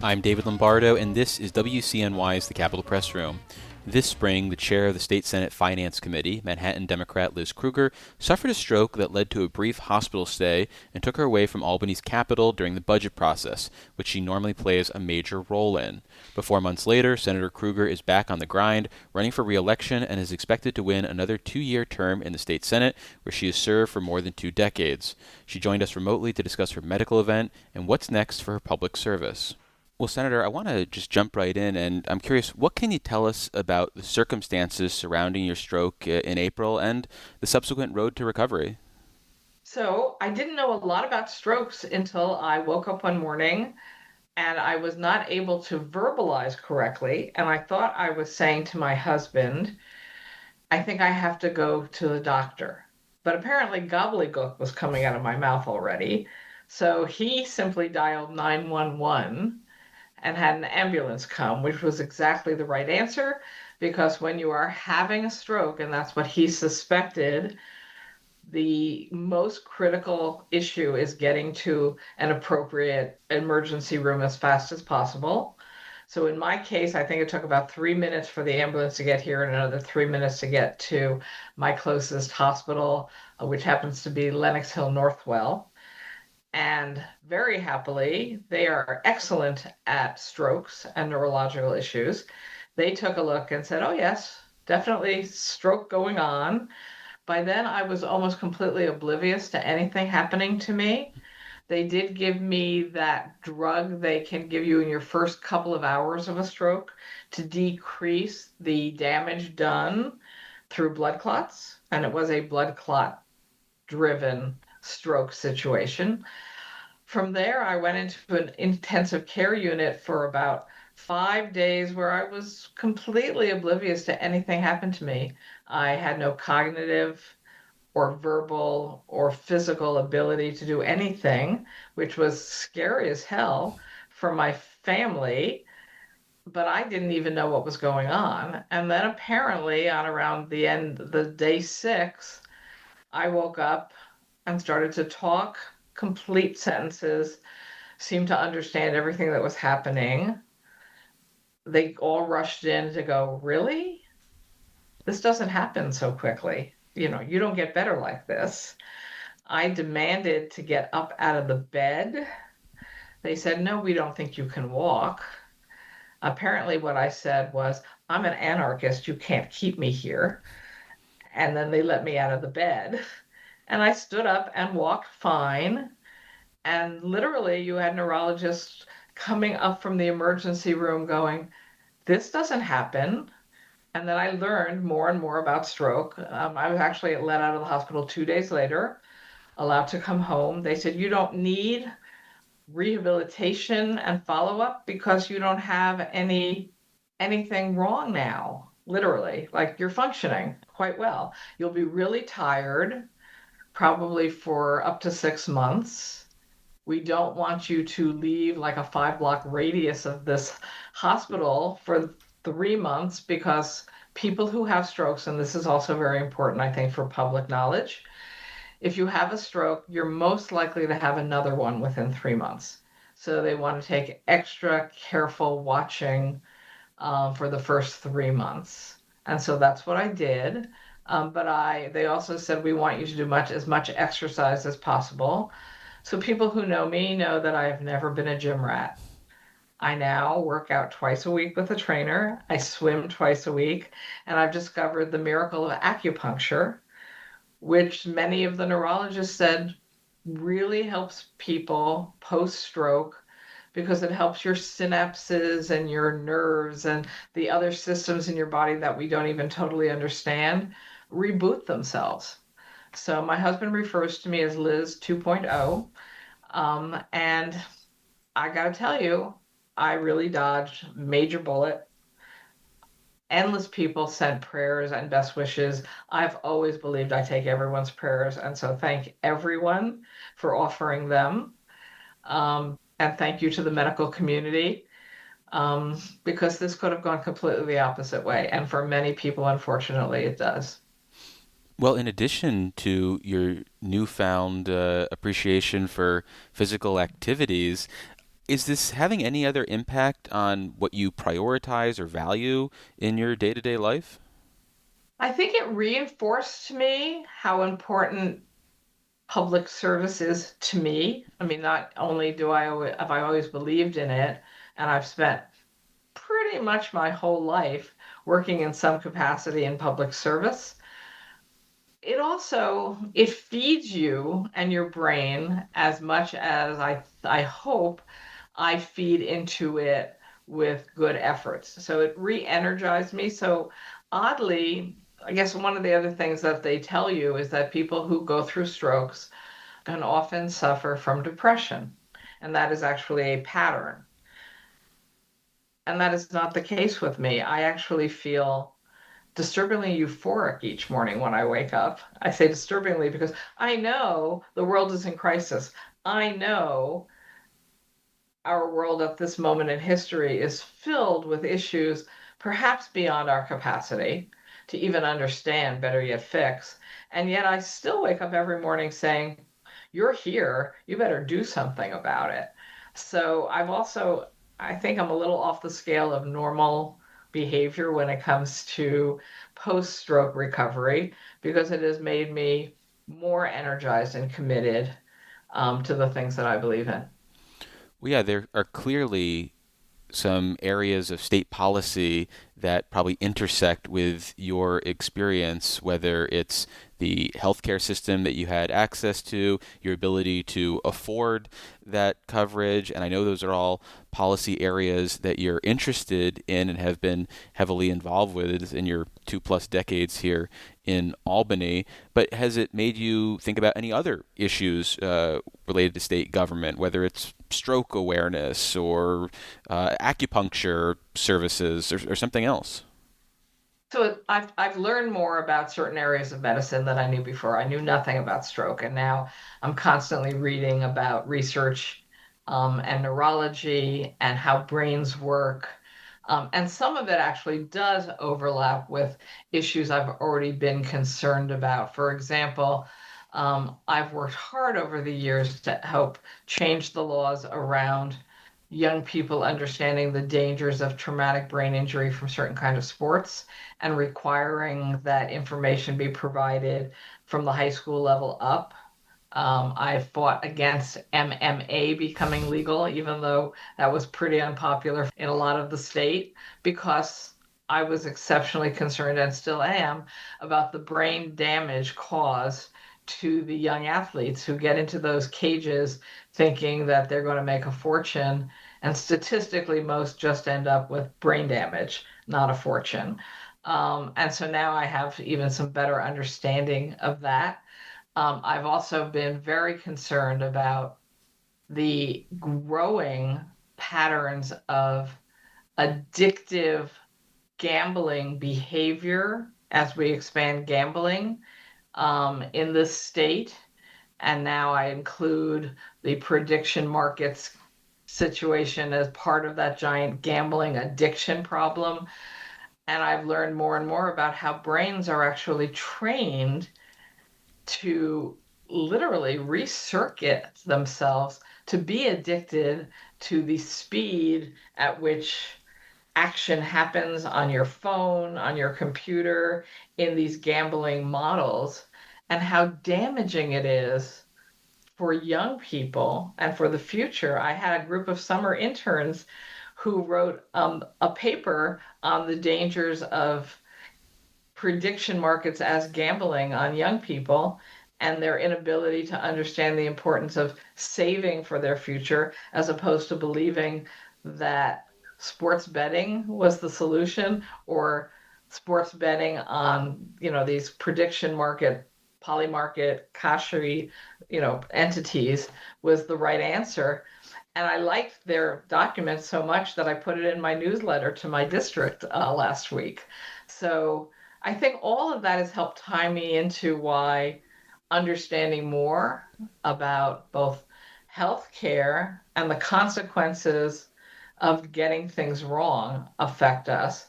I'm David Lombardo, and this is WCNY's The Capitol Press Room. This spring, the chair of the State Senate Finance Committee, Manhattan Democrat Liz Krueger, suffered a stroke that led to a brief hospital stay and took her away from Albany's Capitol during the budget process, which she normally plays a major role in. But 4 months later, Senator Krueger is back on the grind, running for re-election, and is expected to win another 2-year term in the state Senate, where she has served for more than 2 decades. She joined us remotely to discuss her medical event and what's next for her public service. Well, Senator, I want to just jump right in, and I'm curious, what can you tell us about the circumstances surrounding your stroke in April and the subsequent road to recovery? So I didn't know a lot about strokes until I woke up one morning and I was not able to verbalize correctly. And I thought I was saying to my husband, I think I have to go to the doctor. But apparently gobbledygook was coming out of my mouth already. So he simply dialed 911 and had an ambulance come, which was exactly the right answer, because when you are having a stroke, and that's what he suspected, the most critical issue is getting to an appropriate emergency room as fast as possible. So in my case, I think it took about 3 minutes for the ambulance to get here and another 3 minutes to get to my closest hospital, which happens to be Lenox Hill Northwell. And very happily, they are excellent at strokes and neurological issues. They took a look and said, oh, yes, definitely stroke going on. By then, I was almost completely oblivious to anything happening to me. They did give me that drug they can give you in your first couple of hours of a stroke to decrease the damage done through blood clots. And it was a blood clot driven stroke situation. From there, I went into an intensive care unit for about 5 days where I was completely oblivious to anything happened to me. I had no cognitive or verbal or physical ability to do anything, which was scary as hell for my family, but I didn't even know what was going on. And then apparently on around the end, the day 6, I woke up and started to talk complete sentences, seemed to understand everything that was happening. They all rushed in to go, really? This doesn't happen so quickly. You don't get better like this. I demanded to get up out of the bed. They said, no, we don't think you can walk. Apparently what I said was, I'm an anarchist. You can't keep me here. And then they let me out of the bed. And I stood up and walked fine. And literally, you had neurologists coming up from the emergency room going, this doesn't happen. And then I learned more and more about stroke. I was actually let out of the hospital 2 days later, allowed to come home. They said, you don't need rehabilitation and follow-up because you don't have anything wrong now, literally. Like you're functioning quite well. You'll be really tired, probably for up to 6 months. We don't want you to leave like a 5-block radius of this hospital for 3 months because people who have strokes, and this is also very important, I think, for public knowledge, if you have a stroke, you're most likely to have another one within 3 months. So they want to take extra careful watching for the first 3 months. And so that's what I did. But they also said, we want you to do as much exercise as possible. So people who know me know that I have never been a gym rat. I now work out twice a week with a trainer. I swim twice a week, and I've discovered the miracle of acupuncture, which many of the neurologists said really helps people post-stroke because it helps your synapses and your nerves and the other systems in your body that we don't even totally understand reboot themselves. So my husband refers to me as Liz 2.0. And I got to tell you, I really dodged major bullet. Endless people sent prayers and best wishes. I've always believed I take everyone's prayers. And so thank everyone for offering them. And thank you to the medical community, because this could have gone completely the opposite way. And for many people, unfortunately, it does. Well, in addition to your newfound appreciation for physical activities, Is this having any other impact on what you prioritize or value in your day-to-day life? I think it reinforced to me how important public service is to me. I mean, not only have I always believed in it, and I've spent pretty much my whole life working in some capacity in public service. It feeds you and your brain as much as I hope I feed into it with good efforts. So it re-energized me. So oddly, I guess one of the other things that they tell you is that people who go through strokes can often suffer from depression. And that is actually a pattern. And that is not the case with me. I actually feel disturbingly euphoric each morning when I wake up. I say disturbingly because I know the world is in crisis. I know our world at this moment in history is filled with issues perhaps beyond our capacity to even understand, better yet fix. And yet I still wake up every morning saying, "You're here, you better do something about it." So I think I'm a little off the scale of normal behavior when it comes to post stroke recovery because it has made me more energized and committed to the things that I believe in. Well, yeah, there are clearly some areas of state policy that probably intersect with your experience, whether it's the healthcare system that you had access to, your ability to afford that coverage. And I know those are all policy areas that you're interested in and have been heavily involved with in your 2+ decades here in Albany. But has it made you think about any other issues related to state government, whether it's stroke awareness or acupuncture services or something else? So I've learned more about certain areas of medicine than I knew before. I knew nothing about stroke, and now I'm constantly reading about research and neurology and how brains work. And some of it actually does overlap with issues I've already been concerned about. For example, I've worked hard over the years to help change the laws around young people understanding the dangers of traumatic brain injury from certain kinds of sports and requiring that information be provided from the high school level up. I fought against MMA becoming legal, even though that was pretty unpopular in a lot of the state, because I was exceptionally concerned and still am about the brain damage caused to the young athletes who get into those cages thinking that they're going to make a fortune. And statistically, most just end up with brain damage, not a fortune. And so now I have even some better understanding of that. I've also been very concerned about the growing patterns of addictive gambling behavior as we expand gambling in this state. And now I include the prediction markets situation as part of that giant gambling addiction problem. And I've learned more and more about how brains are actually trained to literally recircuit themselves to be addicted to the speed at which action happens on your phone, on your computer, in these gambling models, and how damaging it is for young people and for the future. I had a group of summer interns who wrote a paper on the dangers of prediction markets as gambling on young people and their inability to understand the importance of saving for their future as opposed to believing that sports betting was the solution or sports betting on these prediction market polymarket kashery entities was the right answer. And I liked their document so much that I put it in my newsletter to my district last week. So I think all of that has helped tie me into why understanding more about both healthcare and the consequences of getting things wrong affect us.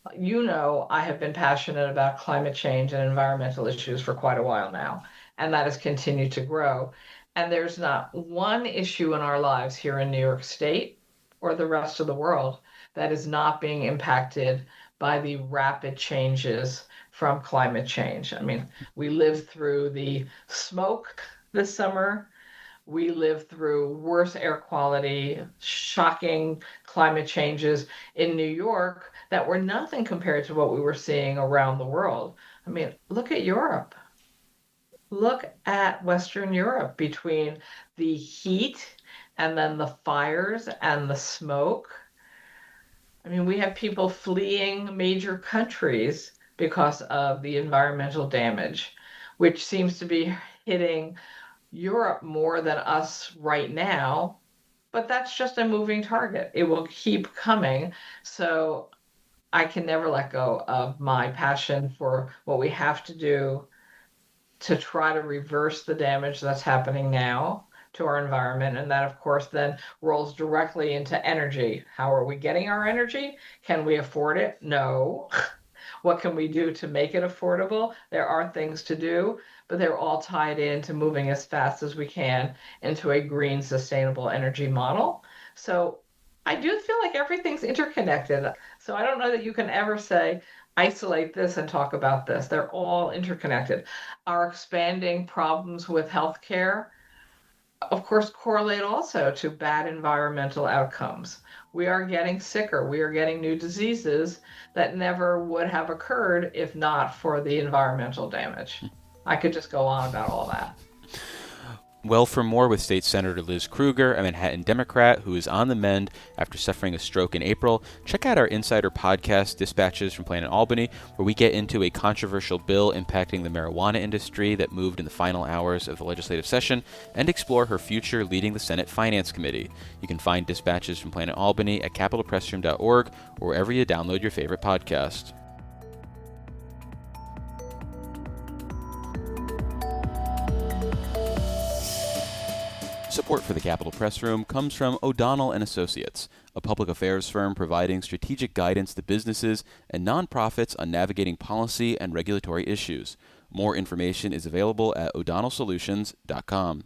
I have been passionate about climate change and environmental issues for quite a while now, and that has continued to grow. And there's not one issue in our lives here in New York State or the rest of the world that is not being impacted by the rapid changes from climate change. I mean, we lived through the smoke this summer. We lived through worse air quality, shocking climate changes in New York that were nothing compared to what we were seeing around the world. I mean, look at Europe. Look at Western Europe between the heat and then the fires and the smoke. I mean, we have people fleeing major countries because of the environmental damage, which seems to be hitting Europe more than us right now. But that's just a moving target. It will keep coming. So I can never let go of my passion for what we have to do to try to reverse the damage that's happening now to our environment. And that, of course, then rolls directly into energy. How are we getting our energy? Can we afford it? No. What can we do to make it affordable? There are things to do, but they're all tied into moving as fast as we can into a green, sustainable energy model. So I do feel like everything's interconnected. So I don't know that you can ever say, isolate this and talk about this. They're all interconnected. Our expanding problems with healthcare, of course, correlate also to bad environmental outcomes. We are getting sicker. We are getting new diseases that never would have occurred if not for the environmental damage. I could just go on about all that. Well, for more with State Senator Liz Krueger, a Manhattan Democrat who is on the mend after suffering a stroke in April, check out our Insider podcast, Dispatches from Planet Albany, where we get into a controversial bill impacting the marijuana industry that moved in the final hours of the legislative session, and explore her future leading the Senate Finance Committee. You can find Dispatches from Planet Albany at capitalpressroom.org or wherever you download your favorite podcast. Support for the Capitol Press Room comes from O'Donnell & Associates, a public affairs firm providing strategic guidance to businesses and nonprofits on navigating policy and regulatory issues. More information is available at o'donnellsolutions.com.